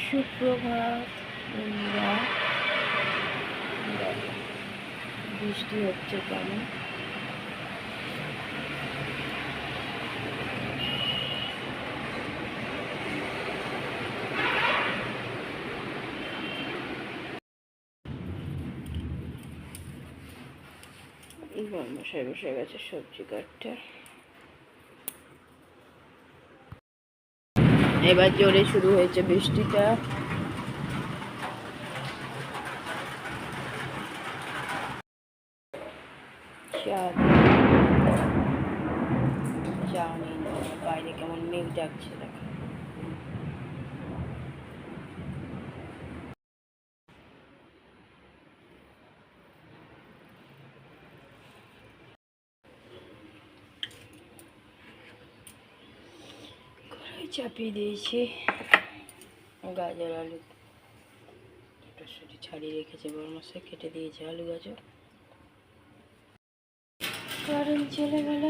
সুপ্রভাত বন্ধুরা। বৃষ্টি হচ্ছে কেমন। মশাই বসে গেছে সবজি কাটতে। এবার জোরে শুরু হয়েছে বৃষ্টিটা। জানি না বাইরে কেমন মেঘ ডাকছে দেখো। চাপিয়ে দিয়েছি গাজর আলু, ছাড়িয়ে রেখেছে বড় মশাই, কেটে দিয়েছে আলু গাজর। কারেন্ট চলে গেল,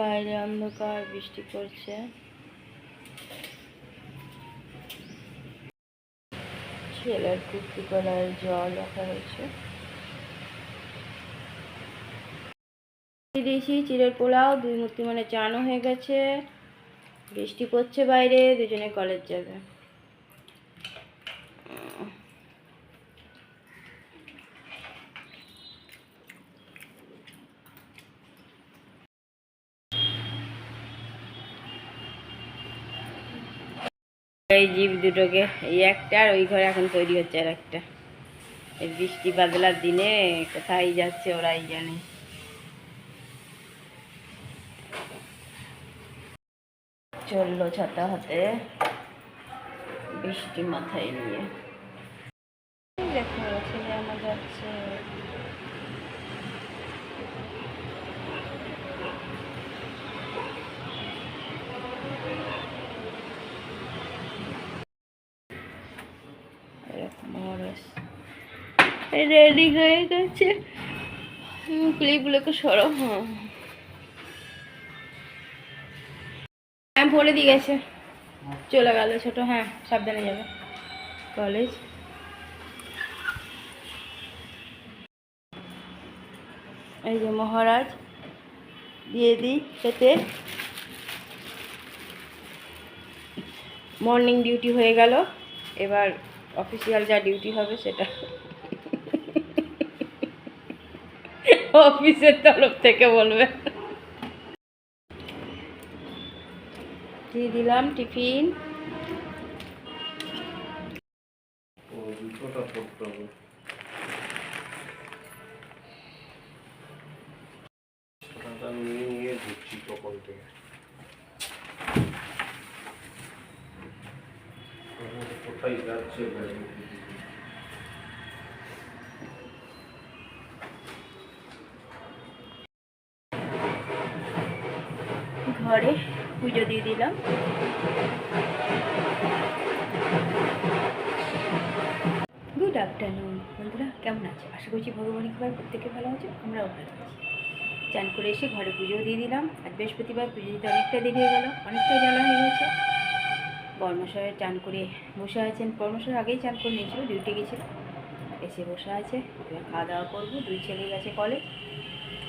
বাইরে অন্ধকার, বৃষ্টি পড়ছে। ছেলের কুর্তি কলার জল রাখা হয়েছে। দিয়েছি চিড়ের পোলাও, দুই মূর্তি মানে চানও হয়ে গেছে। বৃষ্টি পড়ছে বাইরে, দুজনে কলেজ যাবে। এই জীব দুটোকে, এই একটা আর ওই ঘরে এখন তৈরি হচ্ছে আর একটা। এই বৃষ্টি বাদলার দিনে কোথায় যাচ্ছে ওরাই জানে। চললো ছাতা হাতে, বৃষ্টি মাথায় নিয়ে। দেখো ছেলে আমার যাচ্ছে। রেডি হয়ে গেছে, ক্লিপগুলোকে সরো। হ্যাঁ বলে দিয়ে গেছে, চলে গেল ছোট। হ্যাঁ সাবধানে যাবে কলেজ। এই যে মহারাজ দিয়ে দিই খেতে। মর্নিং ডিউটি হয়ে গেল, এবার অফিসিয়াল যা ডিউটি হবে সেটা অফিসের তরফ থেকে বলবে। দিয়ে দিলাম টিফিন। ঘরে পুজো দিয়ে দিলাম। গুড আফটারনুন বন্ধুরা, কেমন আছে? আশা করছি ভগবানের কৃপায় প্রত্যেকে ভালো আছে, আমরাও ভালো আছি। চান করে এসে ঘরে পুজো দিয়ে দিলাম। আজ বৃহস্পতিবার, পুজো দিতে অনেকটা দেরি হয়ে গেল, অনেকটাই জ্বালা হয়ে গেছে। বর্মশাই চান করে বসে আছেন। বর্মশাই আগেই চান করে নিয়েছিল, ডিউটি গেছিল, এসে বসে আছে। এবার খাওয়া দাওয়া করবো। দুই ছেলে গেছে কলেজ।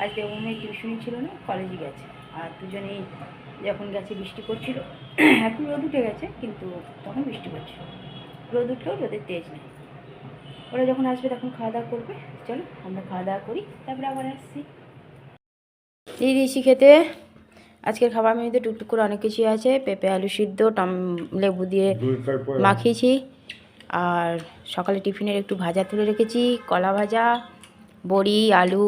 আজ দেবমের টিউশনই ছিল না, কলেজে গেছে। আর দুজনেই যখন গেছে বৃষ্টি পড়ছিল। এখন রোদ উঠে গেছে, কিন্তু তখন বৃষ্টি পড়ছিল। রোদ উঠলেও রোদের তেজ নেই। ওরা যখন আসবে তখন খাওয়া দাওয়া করবে। চলো আমরা খাওয়া দাওয়া করি, তারপরে আবার আসছি। দিয়ে দিয়েছি খেতে। আজকের খাবার মেনুতে টুকটুক করে অনেক কিছুই আছে। পেঁপে আলু সিদ্ধ, লেবু দিয়ে মাখিয়েছি। আর সকালে টিফিনের একটু ভাজা তুলে রেখেছি, কলা ভাজা, বড়ি, আলু,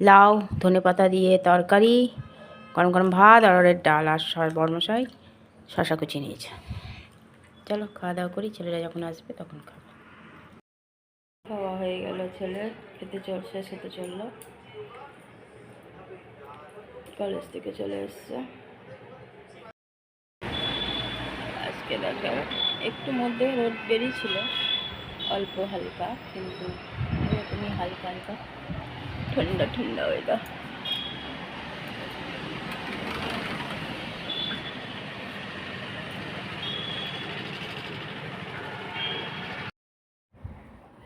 লাউ, ধনেপাতা দিয়ে তরকারি, গরম গরম ভাত, আর ডাল। আর বর্মশাই শশা কুচি নিয়েছে। চলো খাওয়া দাওয়া করি, ছেলেরা যখন আসবে তখন খাবো। খাওয়া হয়ে গেল, ছেলে খেতে খেতে চললো। কলেজ থেকে চলে এসছে। আজকে দেখো একটু মধ্যে রোদ বেরিয়েছিল, অল্প হালকা, কিন্তু এরকমই হালকা হালকা ঠান্ডা ঠান্ডা ওয়েদার।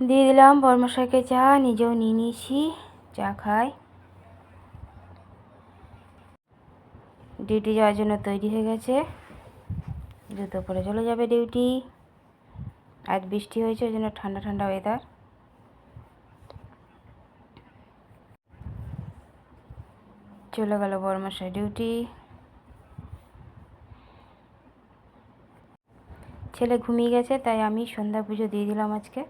দিয়ে দিলাম বরমশাইকে চা, নিজেও নিয়ে নিয়েছি, চা খাই। ডিউটি যাওয়ার জন্য তৈরি হয়ে গেছে, জুতো পরে চলে যাবে ডিউটি। আজ বৃষ্টি হয়েছে, ওই জন্য ঠান্ডা ঠান্ডা ওয়েদার। চলে গেল বরমশাই ডিউটি। ছেলে ঘুমিয়ে গেছে, তাই আমি সন্ধ্যা পুজো দিয়ে দিলাম আজকে।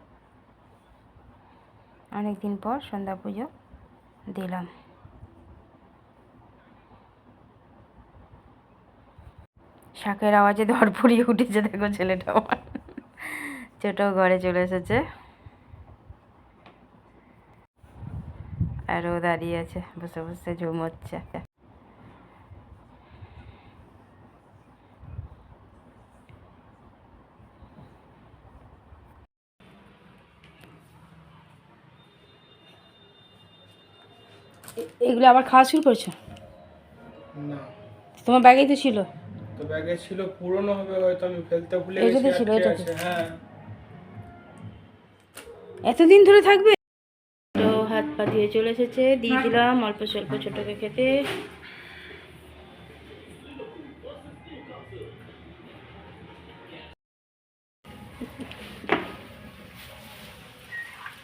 অনেক দিন পর সন্ধ্যা পুজো দিলাম। শাকের আওয়াজে ধরপড়িয়ে উঠেছে, দেখো ছেলেটা আমার। ছোটো ঘরে চলে এসেছে, আর ও দাঁড়িয়ে আছে বসে বসে ঝুমোচ্ছে। এগুলো আবার খাওয়া শুরু করেছো? না, তোমার ব্যাগেই তো ছিল। তো ব্যাগে ছিল, পুরনো হবে হয়তো, আমি ফেলতে ভুলে গেছি। এটাতে ছিল, আটকে এটাতে। আছে, হ্যাঁ। এতদিন ধরে থাকবে? তো হাত পা ধুয়ে চলে এসেছে, দিয়ে দিলাম অল্প স্বল্প ছোটকে খেতে।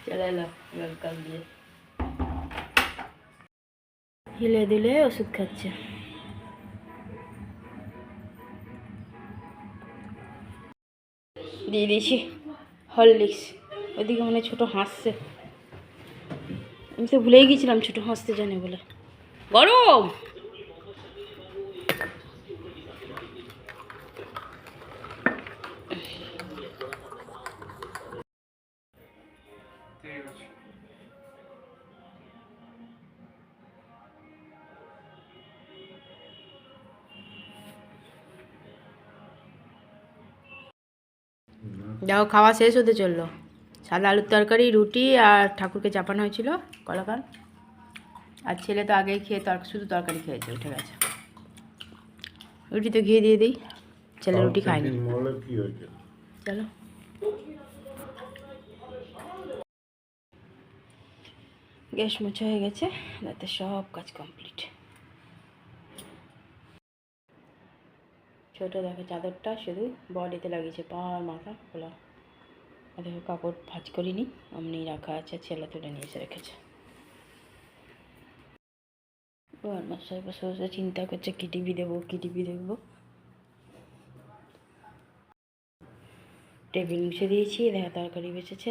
চলে এলো ওয়েলকাম দিয়ে, হিলে দিলে ওষুধ খাচ্ছে। দিয়ে দিয়েছি হরলিক্স। ওইদিকে মনে হয় ছোটো হাসছে, আমি তো ভুলেই গেছিলাম ছোটো হাসতে জানে বলে। গরম। ঠিক আছে। যাও, খাওয়া শেষ হতে চললো। সাদা আলুর তরকারি, রুটি, আর ঠাকুরকে চাপানো হয়েছিল কলাকার। আর ছেলে তো আগেই খেয়ে শুধু তরকারি খেয়েছে, উঠে গেছে। রুটি তো ঘিয়ে দিয়ে দিই, ছেলে রুটি খায়নি। চলো। গ্যাস মোছা হয়ে গেছে, রাতে সব কাজ কমপ্লিট। ছোটো দেখো চাদরটা শুধু বডিতে লাগিয়েছে, পা আর মাথা খোলা। দেখো কাপড় ভাঁজ করিনি, অমনি রাখা আছে, ছেলে তুলে নিয়ে এসে রেখেছে। বরমশাই বসে বসে চিন্তা করছে কি টিভি দেবো, কি টিভি দেখবো। টেবিল মুছে দিয়েছি, দেখা তরকারি বেঁচেছে,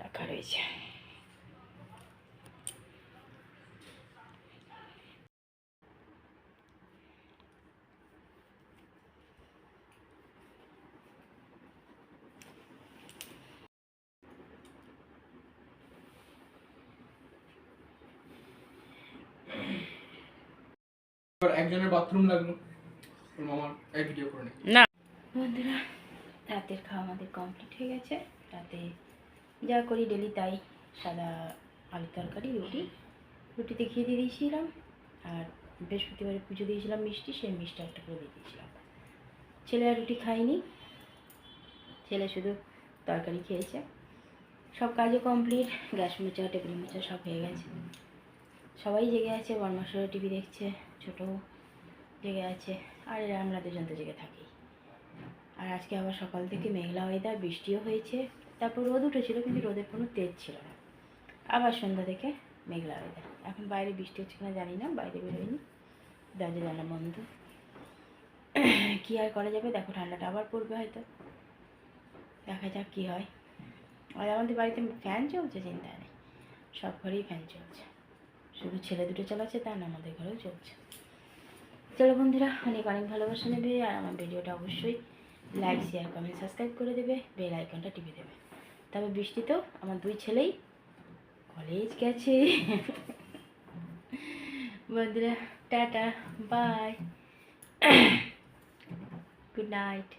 রাখা রয়েছে। একজনের বাথরুম লাগলো, ওর মামার, এই ভিডিও করে নেই না বন্ধুরা, রাতের খাওয়া আমাদের কমপ্লিট হয়ে গেছে। রাতে যা করি ডেলি তাই, সাদা আলু তরকারি, রুটি। রুটিতে ঘি দিয়ে দিয়েছিলাম, আর বৃহস্পতিবারে পুজো দিয়েছিলাম মিষ্টি, সেই মিষ্টি একটা করে দিয়ে দিয়েছিলাম। ছেলে আর রুটি খায়নি, ছেলে শুধু তরকারি খেয়েছে। সব কাজও কমপ্লিট, গ্যাস মোচা, টেবিল মোচা সব হয়ে গেছে। সবাই জেগে আছে, বরমাসও টিভি দেখছে, ছোটো জেগে আছে, আর আমরা দুজন তো জেগে থাকি। আর আজকে আবার সকাল থেকে মেঘলা ওয়েদার, বৃষ্টিও হয়েছে, তারপর রোদ উঠেছিল, কিন্তু রোদের কোনো তেজ ছিল না। আবার সন্ধ্যা থেকে মেঘলা ওয়েদার। এখন বাইরে বৃষ্টি হচ্ছে কিনা জানি না, বাইরে বেরোয়নি, দরজা জানলা বন্ধ। কী আর করা যাবে, দেখো ঠান্ডাটা আবার পড়বে হয়তো, দেখা যাক কী হয়। আর আমাদের বাড়িতে ফ্যান চলছে, চিন্তা নেই, সব ঘরেই ফ্যান চলছে, শুধু ছেলে দুটো চালাচ্ছে তা না, আমাদের ঘরেও চলছে। চলো বন্ধুরা, অনেক অনেক ভালোবাসা নেবে, আর আমার ভিডিওটা অবশ্যই লাইক, শেয়ার, কমেন্ট, সাবস্ক্রাইব করে দেবে, বেল আইকনটা টিপে দেবে। তবে বৃষ্টিতেও আমার দুই ছেলেই কলেজ গেছে। বন্ধুরা টাটা, বাই, গুড নাইট।